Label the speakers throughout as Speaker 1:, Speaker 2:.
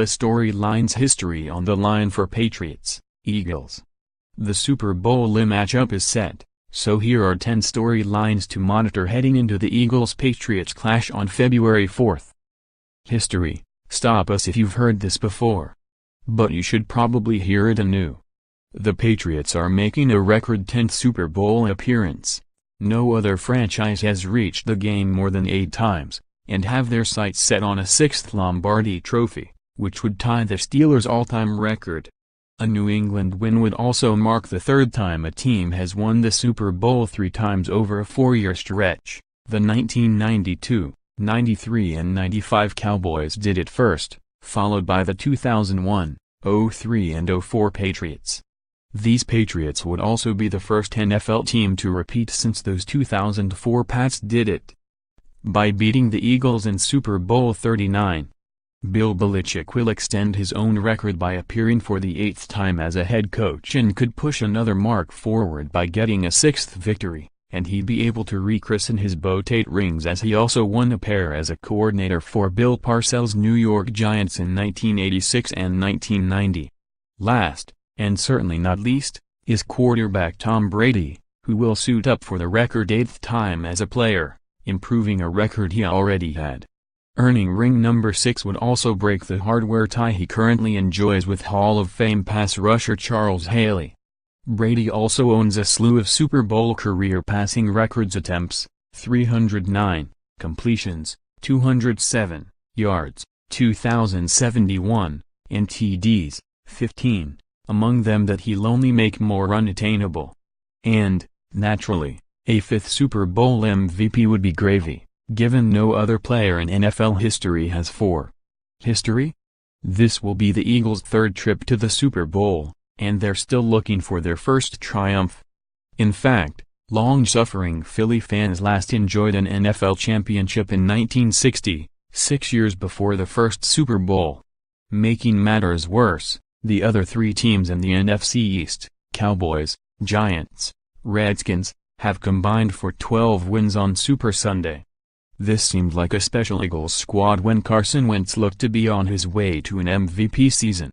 Speaker 1: storylines history on the line for Patriots, Eagles. The Super Bowl LII matchup is set, so here are 10 storylines to monitor heading into the Eagles-Patriots clash on February 4th. History. Stop us if you've heard this before. But you should probably hear it anew. The Patriots are making a record 10th Super Bowl appearance. No other franchise has reached the game more than 8 times, and have their sights set on a 6th Lombardi Trophy, which would tie the Steelers' all-time record. A New England win would also mark the 3rd time a team has won the Super Bowl 3 times over a 4-year stretch. The 1992, 93 and 95 Cowboys did it first, followed by the 2001, 03 and 04 Patriots. These Patriots would also be the first NFL team to repeat since those 2004 Pats did it. By beating the Eagles in Super Bowl XXXIX. Bill Belichick will extend his own record by appearing for the 8th time as a head coach and could push another mark forward by getting a 6th victory, and he'd be able to rechristen his boat 8 rings as he also won a pair as a coordinator for Bill Parcells' New York Giants in 1986 and 1990. Last, and certainly not least, is quarterback Tom Brady, who will suit up for the record 8th time as a player, improving a record he already had. Earning ring number 6 would also break the hardware tie he currently enjoys with Hall of Fame pass rusher Charles Haley. Brady also owns a slew of Super Bowl career passing records: attempts, 309, completions, 207, yards, 2,071, and TDs, 15, among them that he'll only make more unattainable. And, naturally, a 5th Super Bowl MVP would be gravy, given no other player in NFL history has 4. History? This will be the Eagles' 3rd trip to the Super Bowl, and they're still looking for their first triumph. In fact, long-suffering Philly fans last enjoyed an NFL championship in 1960, 6 years before the first Super Bowl. Making matters worse, the other 3 teams in the NFC East, Cowboys, Giants, Redskins, have combined for 12 wins on Super Sunday. This seemed like a special Eagles squad when Carson Wentz looked to be on his way to an MVP season.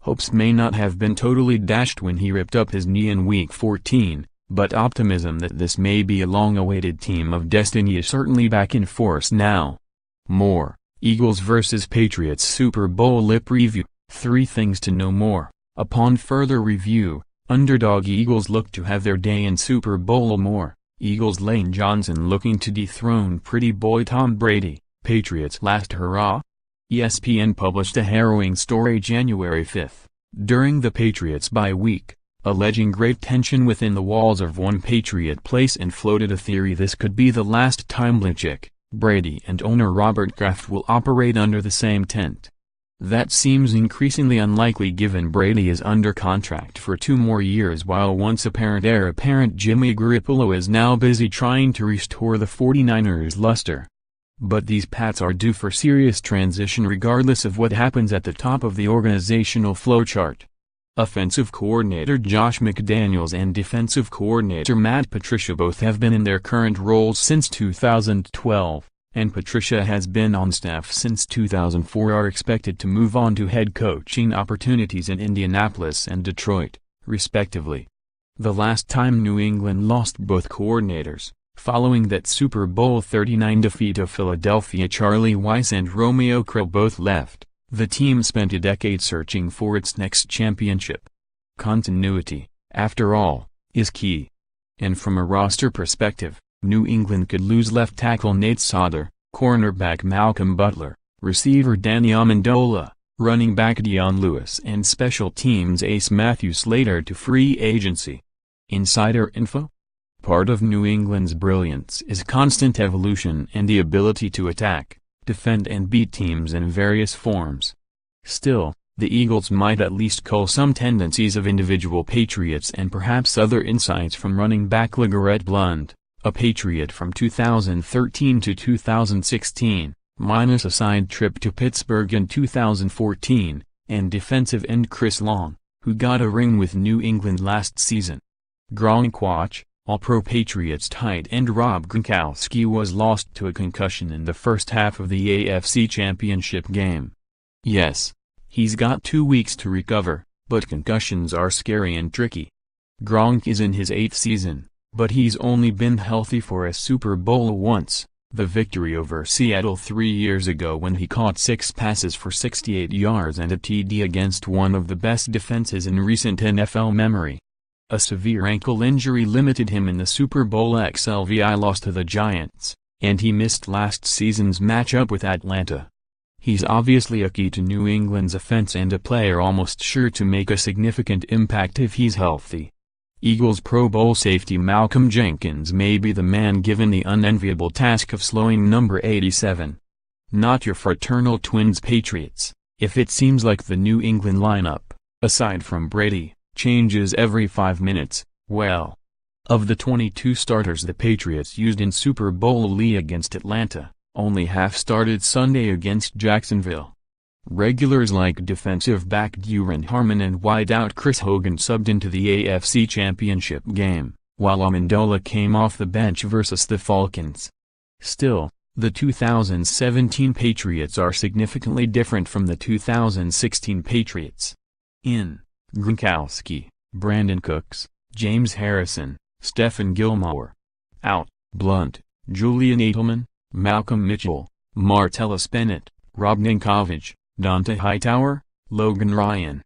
Speaker 1: Hopes may not have been totally dashed when he ripped up his knee in Week 14, but optimism that this may be a long-awaited team of destiny is certainly back in force now. More, Eagles vs. Patriots Super Bowl LII preview, 3 things to know more. Upon further review, underdog Eagles look to have their day in Super Bowl more. Eagles Lane Johnson looking to dethrone pretty boy Tom Brady, Patriots last hurrah? ESPN published a harrowing story January 5, during the Patriots bye week, alleging great tension within the walls of one Patriot place and floated a theory this could be the last time Belichick, Brady and owner Robert Kraft will operate under the same tent. That seems increasingly unlikely given Brady is under contract for 2 more years while once apparent heir apparent Jimmy Garoppolo is now busy trying to restore the 49ers' luster. But these Pats are due for serious transition regardless of what happens at the top of the organizational flowchart. Offensive coordinator Josh McDaniels and defensive coordinator Matt Patricia both have been in their current roles since 2012. And Patricia has been on staff since 2004 are expected to move on to head coaching opportunities in Indianapolis and Detroit, respectively. The last time New England lost both coordinators, following that Super Bowl XXXIX defeat of Philadelphia, Charlie Weis and Romeo Crennel both left, the team spent a decade searching for its next championship. Continuity, after all, is key. And from a roster perspective, New England could lose left tackle Nate Solder, cornerback Malcolm Butler, receiver Danny Amendola, running back Dion Lewis and special teams ace Matthew Slater to free agency. Insider info? Part of New England's brilliance is constant evolution and the ability to attack, defend and beat teams in various forms. Still, the Eagles might at least cull some tendencies of individual Patriots and perhaps other insights from running back LeGarrette Blount, a Patriot from 2013 to 2016, minus a side trip to Pittsburgh in 2014, and defensive end Chris Long, who got a ring with New England last season. Gronkowski, All-Pro Patriots tight end Rob Gronkowski was lost to a concussion in the first half of the AFC Championship game. Yes, He's got 2 weeks to recover, but concussions are scary and tricky. Gronk is in his 8th season, but he's only been healthy for a Super Bowl once, the victory over Seattle 3 years ago when he caught 6 passes for 68 yards and a TD against one of the best defenses in recent NFL memory. A severe ankle injury limited him in the Super Bowl XXXIX loss to the Giants, and he missed last season's matchup with Atlanta. He's obviously a key to New England's offense and a player almost sure to make a significant impact if he's healthy. Eagles Pro Bowl safety Malcolm Jenkins may be the man given the unenviable task of slowing number 87. Not your fraternal twins Patriots, if it seems like the New England lineup, aside from Brady, changes every 5 minutes. Well, of the 22 starters the Patriots used in Super Bowl LII against Atlanta, only half started Sunday against Jacksonville. Regulars like defensive back Duron Harmon and wideout Chris Hogan subbed into the AFC Championship game, while Amendola came off the bench versus the Falcons. Still, the 2017 Patriots are significantly different from the 2016 Patriots. In Gronkowski, Brandon Cooks, James Harrison, Stephen Gilmore. Out, Blunt, Julian Edelman, Malcolm Mitchell, Martellus Bennett, Rob Ninkovich, Dante Hightower, Logan Ryan.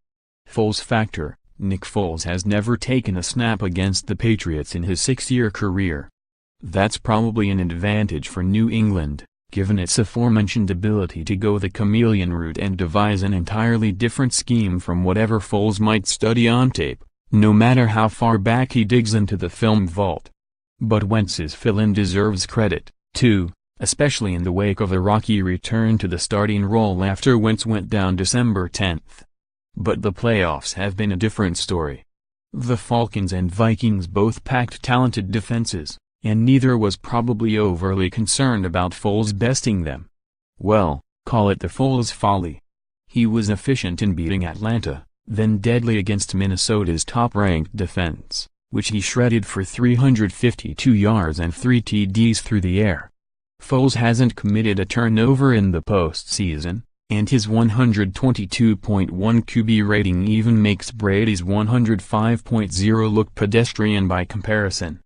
Speaker 1: Foles factor: Nick Foles has never taken a snap against the Patriots in his 6-year career. That's probably an advantage for New England, given its aforementioned ability to go the chameleon route and devise an entirely different scheme from whatever Foles might study on tape, no matter how far back he digs into the film vault. But Wentz's fill-in deserves credit, too, especially in the wake of a rocky return to the starting role after Wentz went down December 10. But the playoffs have been a different story. The Falcons and Vikings both packed talented defenses, and neither was probably overly concerned about Foles besting them. Well, call it the Foles folly. He was efficient in beating Atlanta, then deadly against Minnesota's top-ranked defense, which he shredded for 352 yards and 3 TDs through the air. Foles hasn't committed a turnover in the postseason, and his 122.1 QB rating even makes Brady's 105.0 look pedestrian by comparison.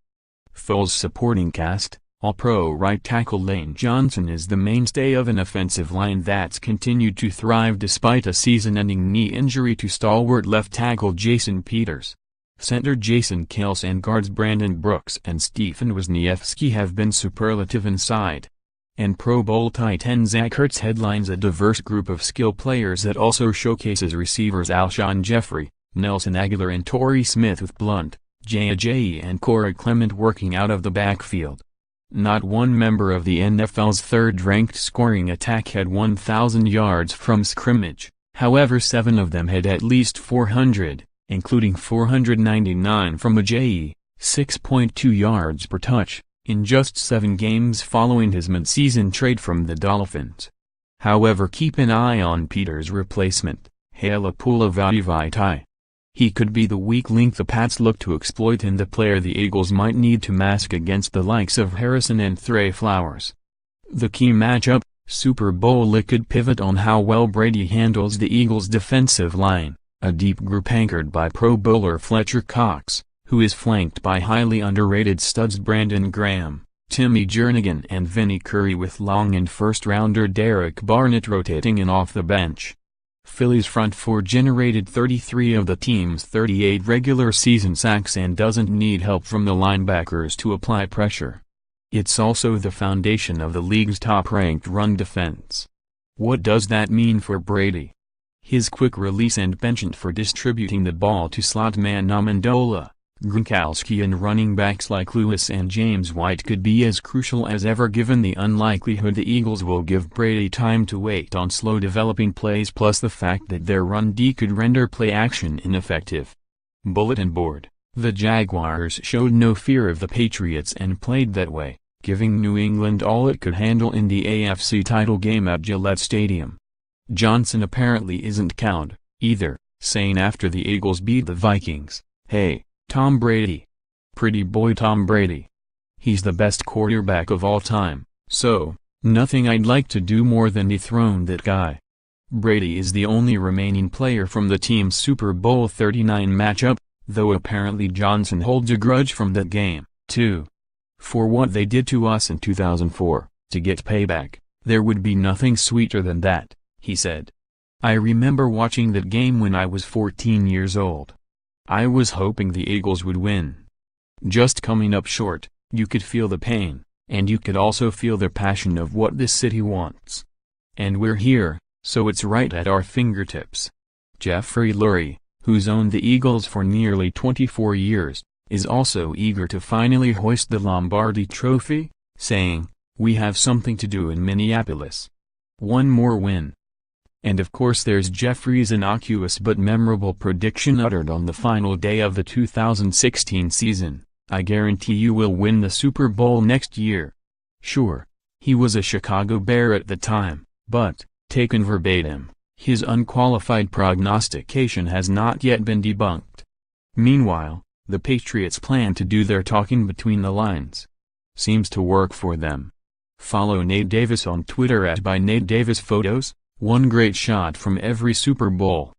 Speaker 1: Foles' supporting cast: All-Pro right tackle Lane Johnson is the mainstay of an offensive line that's continued to thrive despite a season-ending knee injury to stalwart left tackle Jason Peters. Center Jason Kelce and guards Brandon Brooks and Stephen Wisniewski have been superlative inside. And Pro Bowl tight end Zach Ertz headlines a diverse group of skill players that also showcases receivers Alshon Jeffrey, Nelson Aguilar and Torrey Smith with Blunt, Jay Ajayi and Corey Clement working out of the backfield. Not one member of the NFL's third-ranked scoring attack had 1,000 yards from scrimmage, however 7 of them had at least 400. Including 499 from Ajayi, 6.2 yards per touch, in just 7 games following his mid-season trade from the Dolphins. However, keep an eye on Peters' replacement, Halapula Vaitai. He could be the weak link the Pats look to exploit and the player the Eagles might need to mask against the likes of Harrison and Trey Flowers. The key matchup, Super Bowl LII, could pivot on how well Brady handles the Eagles' defensive line, a deep group anchored by Pro Bowler Fletcher Cox, who is flanked by highly underrated studs Brandon Graham, Timmy Jernigan and Vinnie Curry, with long and first-rounder Derek Barnett rotating in off the bench. Philly's front four generated 33 of the team's 38 regular season sacks and doesn't need help from the linebackers to apply pressure. It's also the foundation of the league's top-ranked run defense. What does that mean for Brady? His quick release and penchant for distributing the ball to slot man Amendola, Gronkowski and running backs like Lewis and James White could be as crucial as ever, given the unlikelihood the Eagles will give Brady time to wait on slow developing plays, plus the fact that their run D could render play action ineffective. Bulletin board: the Jaguars showed no fear of the Patriots and played that way, giving New England all it could handle in the AFC title game at Gillette Stadium. Johnson apparently isn't cowed, either, saying after the Eagles beat the Vikings, "Hey, Tom Brady. Pretty boy Tom Brady. He's the best quarterback of all time, so, nothing I'd like to do more than dethrone that guy." Brady is the only remaining player from the team's Super Bowl XXXIX matchup, though apparently Johnson holds a grudge from that game, too. For what they did to us in 2004, to get payback, there would be nothing sweeter than that, he said. I remember watching that game when I was 14 years old. I was hoping the Eagles would win. Just coming up short, you could feel the pain, and you could also feel the passion of what this city wants. And we're here, so it's right at our fingertips. Jeffrey Lurie, who's owned the Eagles for nearly 24 years, is also eager to finally hoist the Lombardi Trophy, saying, "We have something to do in Minneapolis. One more win." And of course there's Jeffrey's innocuous but memorable prediction uttered on the final day of the 2016 season, "I guarantee you will win the Super Bowl next year." Sure, he was a Chicago Bear at the time, but, taken verbatim, his unqualified prognostication has not yet been debunked. Meanwhile, the Patriots plan to do their talking between the lines. Seems to work for them. Follow Nate Davis on Twitter @ByNateDavisPhotos. One great shot from every Super Bowl.